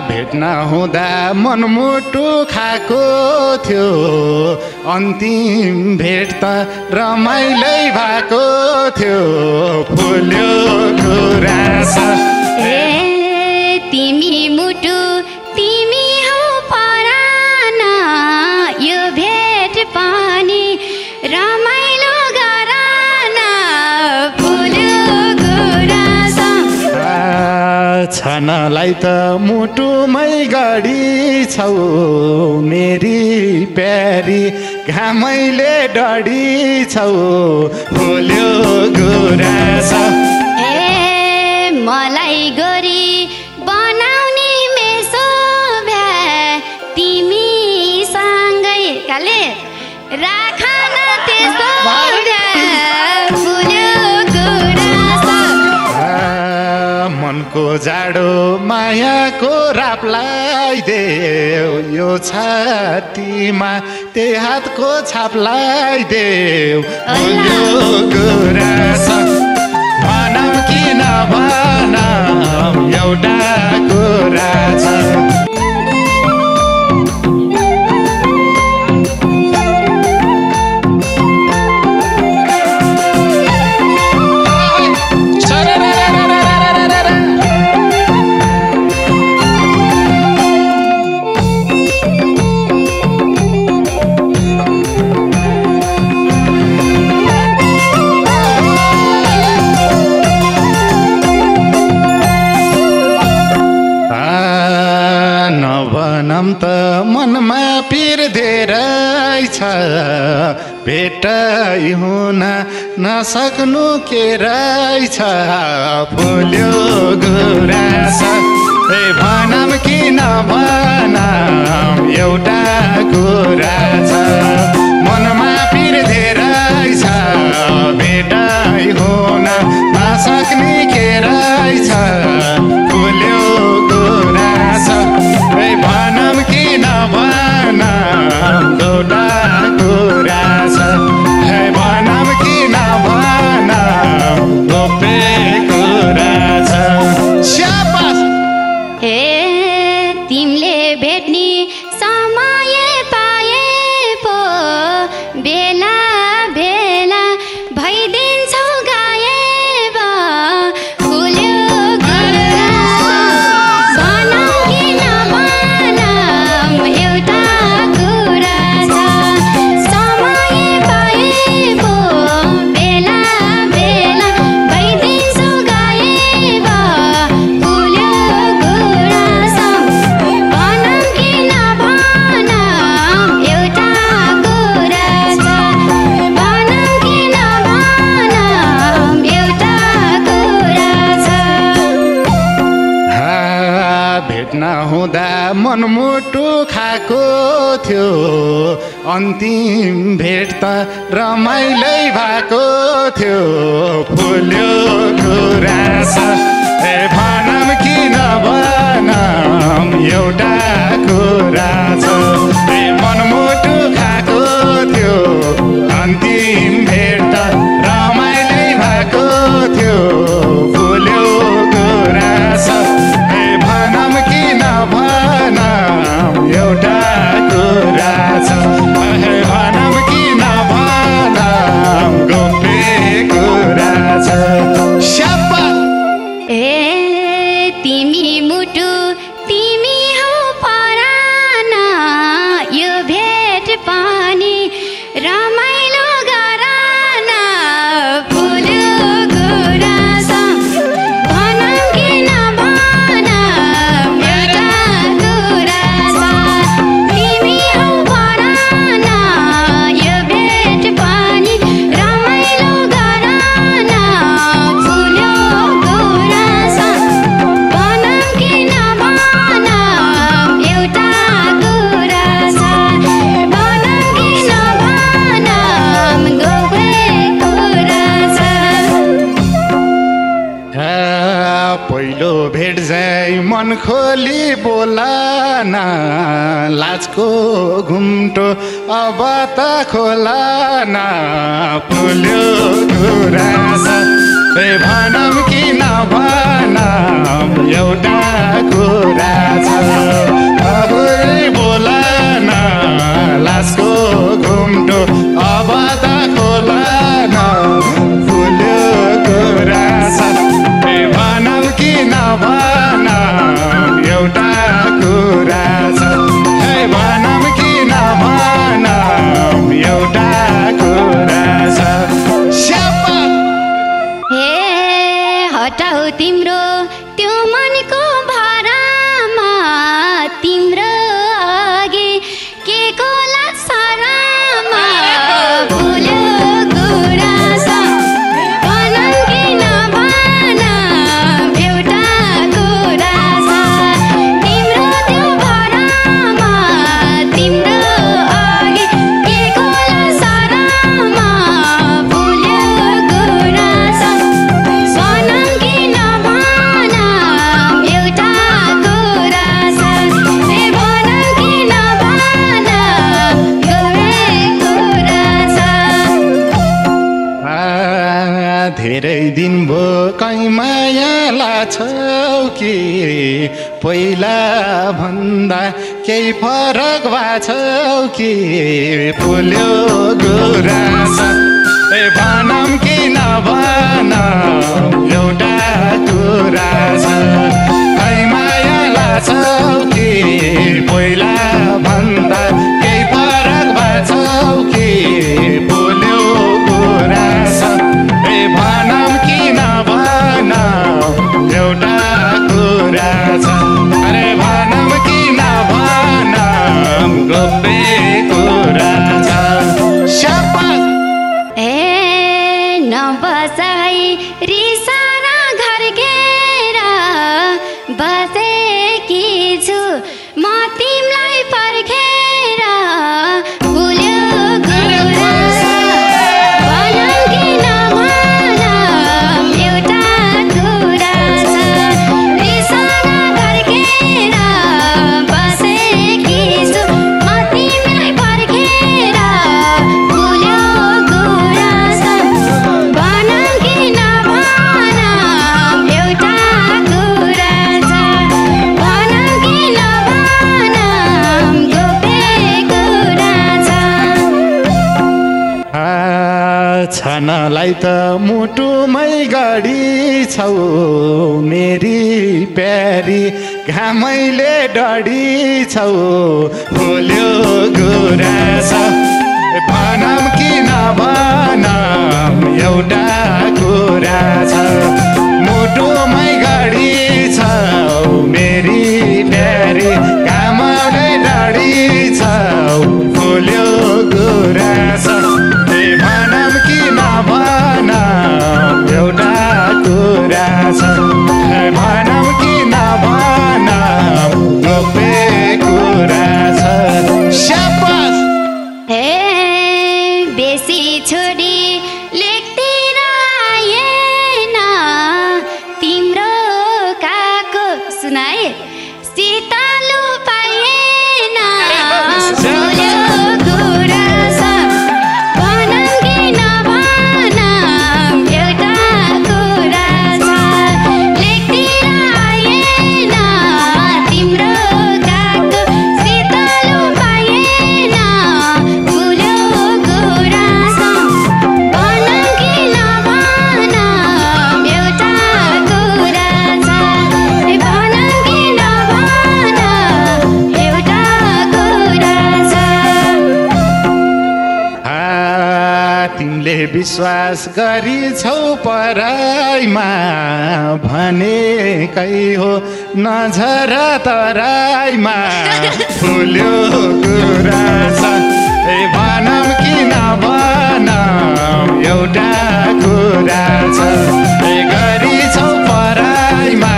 भेट्न हुँदा मनमुटु खाएको थियो अन्तिम भेट त रमाइलै भएको थियो फुल्यो गुराँस तिमी मुटु तिमी हौ परान यो भेट पनि रमाइलो गरान फुल्यो गुराँस छनलाई त मुटुमै गडी छौ मेरी प्यारी घामैले डढी छौ फुल्यो गुराँस मलाई गोरी बनाउने मेसो भ्या तिमी सँगै काले राखन त्यसो फुल्यो गुराँस मनको जाडो मायाको रापलाई देऊ यो छातीमा त्यही हातको छापलाई देऊ फुल्यो गुराँस भनौँ कि नभनौँ एउटा कुरा छ त मनमा पिर धेरै छ भेटै हुन नसक्नु के रहेछ फुल्यो गुराँस भनौँ कि नभनौँ एउटा कुरा छ मनमा पिर धेरै छ भेटै हुन नसक्ने के रहेछ फुल्यो गुराँस भनौँ कि नभनौँ एउटा कुरा छ भनौँ कि नभनौँ गोप्य कुरा छ तिमीले भेट्ने समय पाए पो बेला बेला भइदिन्छौ गायब फुल्यो गुराँस भनौँ कि नभनौँ एउटा कुरा छ समय पाए पो बेला बेला भइदिन्छौ गायब फुल्यो गुराँस भनौँ कि नभनौँ एउटा कुरा छ भनौँ कि नभनौँ एउटा कुरा छ भेट्न हुँदा मनमुटु खाएको थियो अन्तिम भेट त रमाइलै भएको थियो फुल्यो गुराँस भनौँ कि नभनौँ एउटा कुरा छ मनमुटु खाएको थियो अन्तिम भेट त रमाइलै भएको थियो फुल्यो गुराँस भनौँ कि नभनौँ एउटा कुरा छ भनौँ कि नभनौँ गोप्य कुरा छ तिमी मुटु तिमी हौ परान यो भेट पनि रमाइलो गरान फुल्यो गुराँस भनौँ कि नभनौँ एउटा कुरा छ तिमी हौ परान यो भेट पनि रमाइलो गरान फुल्यो गुराँस भनौँ कि नभनौँ एउटा कुरा छ भनौँ कि नभनौँ गोप्य कुरा छ पहिलो भेट जाइ मन खोली बोलान लाजको घुम्टो अब त खोलान फुल्यो गुराँस भनौँ कि नभनौँ एउटा कुरा पहिला भन्दा केही फरक भएको छ कि पोल्यो गुराँस ए भनौँ कि नभनौँ एउटा कुरा छ खै माया लाग्छ कि पहिला भन्दा केही फरक भएको छ कि पोल्यो गुराँस ए भनौँ कि नभनौँ एउटा कुरा छ अरे भनौँ कि नभनौँ गोप्य कुरा छ शाबास नबसाई रिसाना घर घेर बसेकी छु म तिमीलाई पर्खेर भुल्यो गुराँस भनौँ कि नभनौँ एउटा कुरा छ रिसाना घर घेर बसेकी छु म तिमीलाई पर्खेर भुल्यो गुराँस भनौँ कि नभनौँ एउटा कुरा छ भनौँ कि नभनौँ गोप्य कुरा छ छनलाई त मुटुमै गडी छौ मेरी प्यारी घामैले डढी छौ भुल्यो गुराँस भनौँ कि नभनौँ एउटा कुरा छ मुटुमै गडी छौ मेरी प्यारी घामले डढी छौ भुल्यो गुराँस ए भनौँ कि नभनौँ एउटा कुरा छ ए भनौँ कि नभनौँ गोप्य कुरा छ शाबास हे बेसी छोडी लेख्दिन आएन तिम्रो काको सुनाए सितालु पाएन भुल्यो गुराँस भनौँ कि नभनौँ एउटा कुरा छ लेख्दिन आएन तिम्रो काको सितालु पाएन भुल्यो गुराँस भनौँ कि नभनौँ एउटा कुरा छ भनौँ कि नभनौँ एउटा कुरा छ तिमीले विश्वास गरिछौ पराइमा भनेकै हो नझर तराइमा फुल्यो गुराँस ए भनौँ कि नभनौँ एउटा कुरा छ ए गरिछौ पराइमा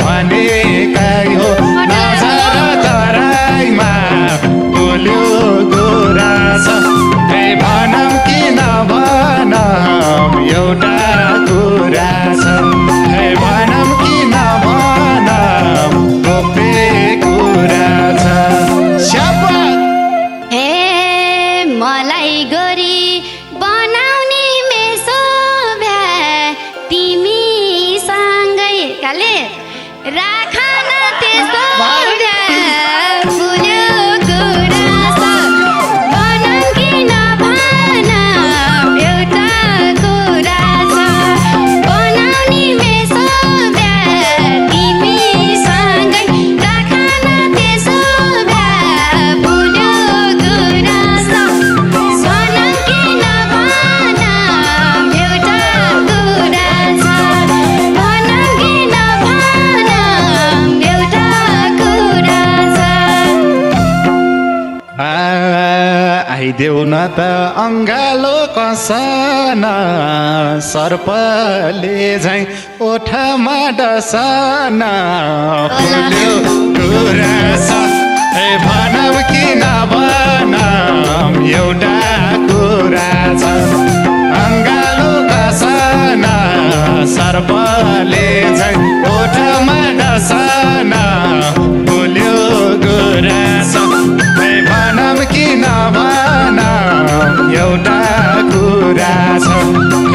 भनेकै हो नझर तराइमा फुल्यो गुराँस ए भनौँ कि नभनौँ एउटा कुरा छ ए भनौँ कि नभनौँ गोप्य कुरा छ शाबास हे मलाई गोरी बनाउने मेसो भ्या तिमीसँगै काले राखन त्यसो भ्या भुल्यो गुराँस भनौँ कि नभनौँ एउटा कुरा छ बनाउने मेसो भ्या तिमीसँगै राखन त्यसो भ्या भुल्यो गुराँस भनौँ कि नभनौँ एउटा कुरा छ भनौँ कि नभनौँ एउटा कुरा छ आइदेऊ न त अङ्गालो कसन सर्पले झैँ ओठमा डसन फुल्यो गुराँस ए भनौँ कि नभनौँ एउटा कुरा छ अङ्गालो कसन सर्पले झैँ ओठमा डसन फुल्यो गुराँस ए भनौँ कि नभनौँ एउटा कुरा छ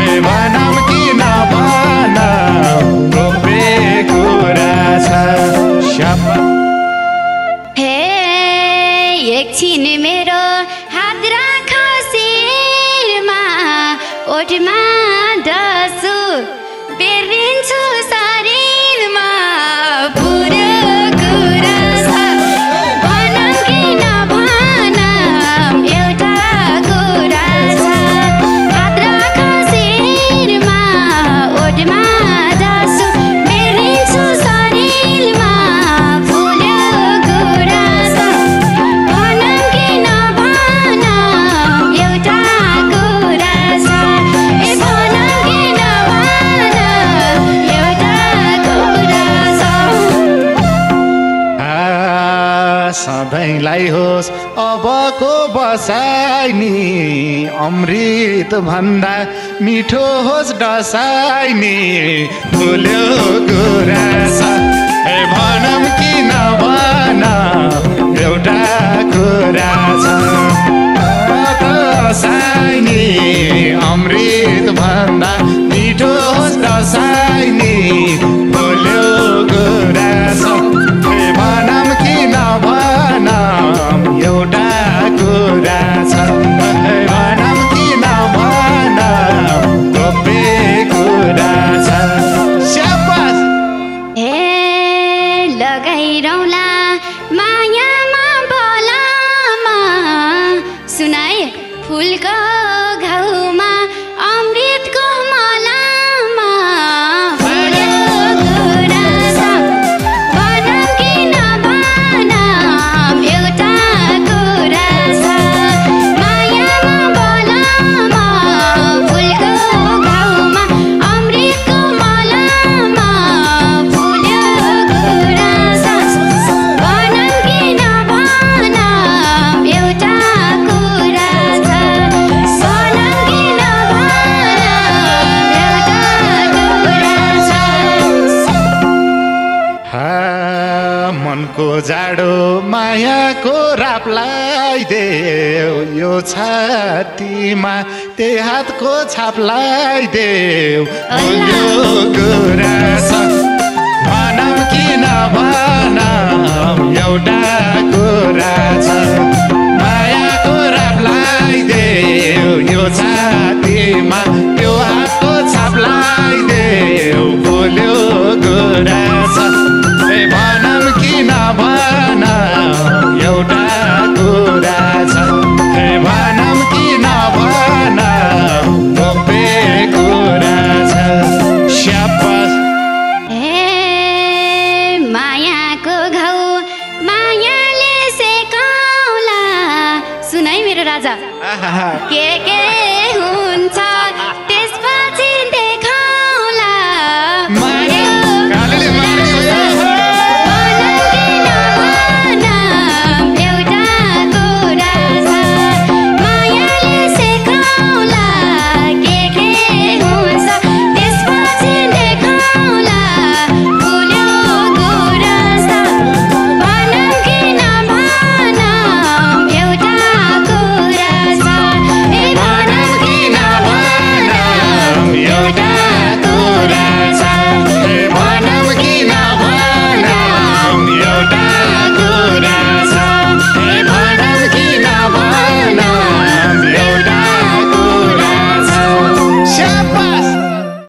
ए भनौँ कि नभनौँ गोप्य कुरा छ हे एकछिन मेरो हात राख शिरमा ओठमा डसु बेरिन्छु शरीरमा पुरो कुरा छ भनौँ कि नभनौँ एउटा कुरा छ हात राख शिरमा ओठमा डसु बेरिन्छु शरीरमा पुरो कुरा छ भनौँ कि नभनौँ एउटा कुरा छ ए भनौँ कि नभनौँ एउटा कुरा छ सधैँलाई होस् अबको बसाइ नि अमृत भन्दा मिठो होस् डसाइ नि ठुलो कुरा छ ए भनौँ कि नभनौँ एउटा कुरा छ डसाइ नि अमृत भन्दा मिठो होस् डसाइ नि ठुलो कुरा छ ए भनौँ कि नभनौँ एउटा कुरा छ ए भनौँ कि नभनौँ गोप्य कुरा छ स्याबास ए लगाइरौला मायामा बलामा सुनाए फुलको घाउमा अमृतको मलामा पुरो कुरा छ भनौँ कि नभनौँ एउटा कुरा छ मायामा बलामा फुलको घाउमा अमृतको मलामा पुरो कुरा छ भनौँ कि नभनौँ एउटा कुरा छ भनौँ कि नभनौँ एउटा कुरा छ मनको जाडो मायाको रापलाई देऊ यो छातीमा त्यही हातको छापलाई देऊ यो कुरा छ भनौँ कि नभनौँ एउटा कुरा छ मायाको रापलाई देऊ यो छातीमा त्यो हातको छापलाई देऊ बोल्यो कुरा छ ए भनौँ कि नभनौँ एउटा कुरा छ ए भनौँ कि नभनौँ गोप्य कुरा छ स्याबास ए मायाको घाउ मायाले सेकाउला सुनाइ मेरो राजा के